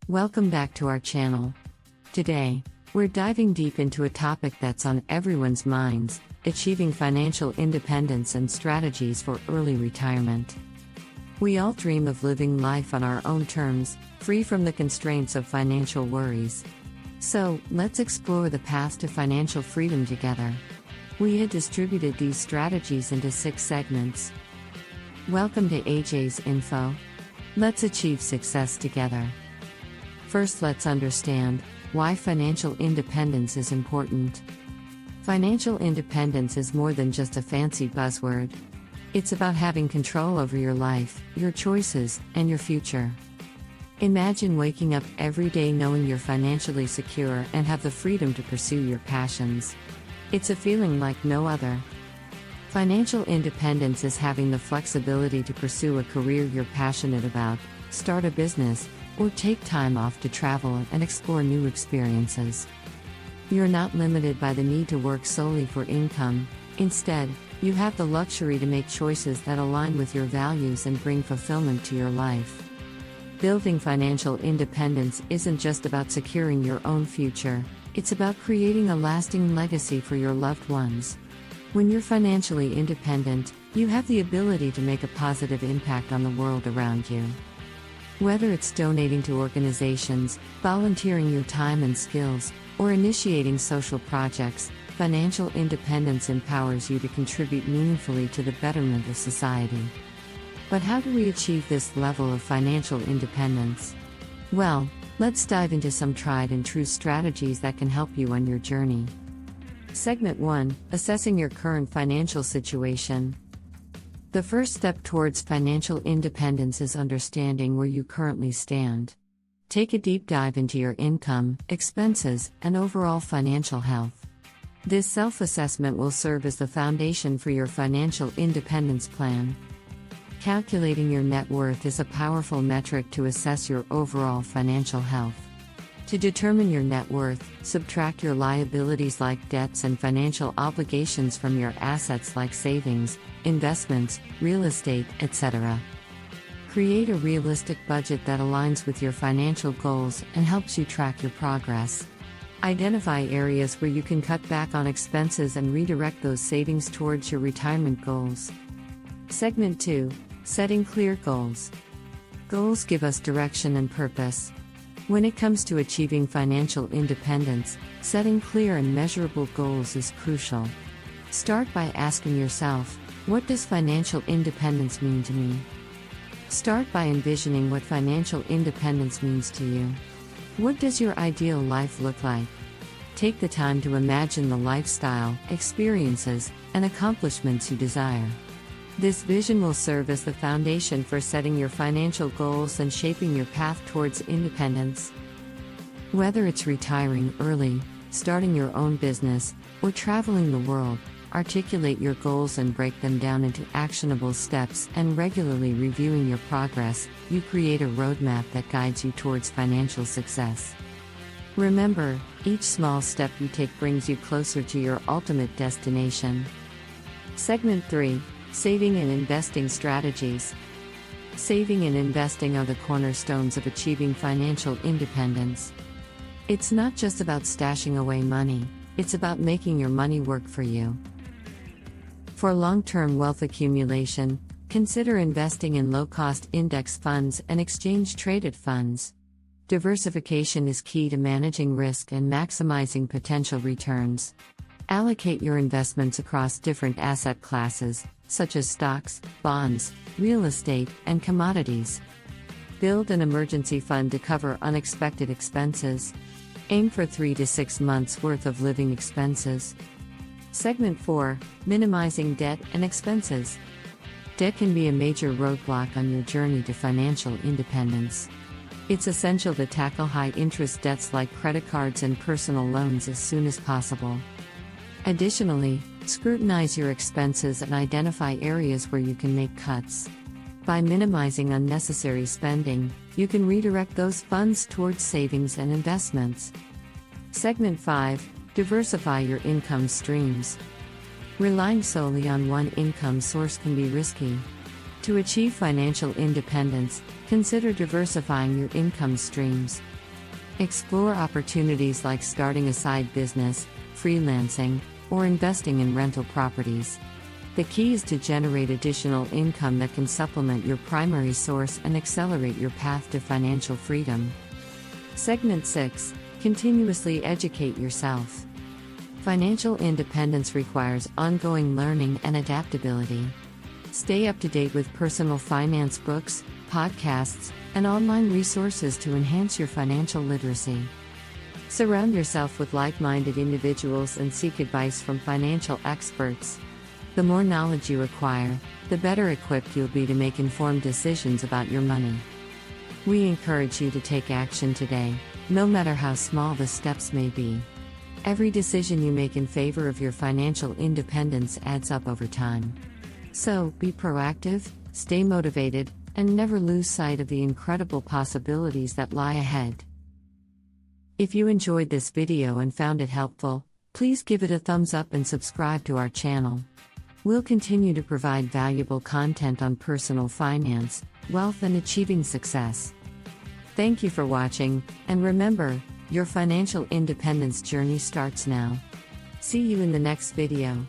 Welcome back to our channel. Today, we're diving deep into a topic that's on everyone's minds: achieving financial independence and strategies for early retirement. We all dream of living life on our own terms, free from the constraints of financial worries. So, let's explore the path to financial freedom together. We had distributed these strategies into 6 segments. Welcome to AJ's Info. Let's achieve success together. First, let's understand why financial independence is important. Financial independence is more than just a fancy buzzword. It's about having control over your life, your choices, and your future. Imagine waking up every day knowing you're financially secure and have the freedom to pursue your passions. It's a feeling like no other. Financial independence is having the flexibility to pursue a career you're passionate about, start a business, or take time off to travel and explore new experiences. You're not limited by the need to work solely for income. Instead, you have the luxury to make choices that align with your values and bring fulfillment to your life. Building financial independence isn't just about securing your own future, it's about creating a lasting legacy for your loved ones. When you're financially independent, you have the ability to make a positive impact on the world around you. Whether it's donating to organizations, volunteering your time and skills, or initiating social projects, financial independence empowers you to contribute meaningfully to the betterment of society. But how do we achieve this level of financial independence? Well, let's dive into some tried and true strategies that can help you on your journey. Segment 1: Assessing your current financial situation. The first step towards financial independence is understanding where you currently stand. Take a deep dive into your income, expenses, and overall financial health. This self-assessment will serve as the foundation for your financial independence plan. Calculating your net worth is a powerful metric to assess your overall financial health. To determine your net worth, subtract your liabilities like debts and financial obligations from your assets like savings, investments, real estate, etc. Create a realistic budget that aligns with your financial goals and helps you track your progress. Identify areas where you can cut back on expenses and redirect those savings towards your retirement goals. Segment 2: Setting clear goals. Goals give us direction and purpose. When it comes to achieving financial independence, setting clear and measurable goals is crucial. Start by asking yourself, what does financial independence mean to me? Start by envisioning what financial independence means to you. What does your ideal life look like? Take the time to imagine the lifestyle, experiences, and accomplishments you desire. This vision will serve as the foundation for setting your financial goals and shaping your path towards independence. Whether it's retiring early, starting your own business, or traveling the world, articulate your goals and break them down into actionable steps, and regularly reviewing your progress, you create a roadmap that guides you towards financial success. Remember, each small step you take brings you closer to your ultimate destination. Segment 3: Saving and investing strategies. Saving and investing are the cornerstones of achieving financial independence. It's not just about stashing away money, it's about making your money work for you. For long-term wealth accumulation, consider investing in low-cost index funds and exchange-traded funds. Diversification is key to managing risk and maximizing potential returns. Allocate your investments across different asset classes, such as stocks, bonds, real estate, and commodities. Build an emergency fund to cover unexpected expenses. Aim for 3 to 6 months' worth of living expenses. Segment 4: Minimizing debt and expenses. Debt can be a major roadblock on your journey to financial independence. It's essential to tackle high-interest debts like credit cards and personal loans as soon as possible. Additionally, scrutinize your expenses and identify areas where you can make cuts. By minimizing unnecessary spending, you can redirect those funds towards savings and investments. Segment 5: Diversify your income streams. Relying solely on one income source can be risky. To achieve financial independence, consider diversifying your income streams. Explore opportunities like starting a side business, freelancing, or investing in rental properties. The key is to generate additional income that can supplement your primary source and accelerate your path to financial freedom. Segment 6. Continuously educate yourself. Financial independence requires ongoing learning and adaptability. Stay up to date with personal finance books, podcasts, and online resources to enhance your financial literacy. Surround yourself with like-minded individuals and seek advice from financial experts. The more knowledge you acquire, the better equipped you'll be to make informed decisions about your money. We encourage you to take action today, no matter how small the steps may be. Every decision you make in favor of your financial independence adds up over time. So, be proactive, stay motivated, and never lose sight of the incredible possibilities that lie ahead. If you enjoyed this video and found it helpful, please give it a thumbs up and subscribe to our channel. We'll continue to provide valuable content on personal finance, wealth, and achieving success. Thank you for watching, and remember, your financial independence journey starts now. See you in the next video.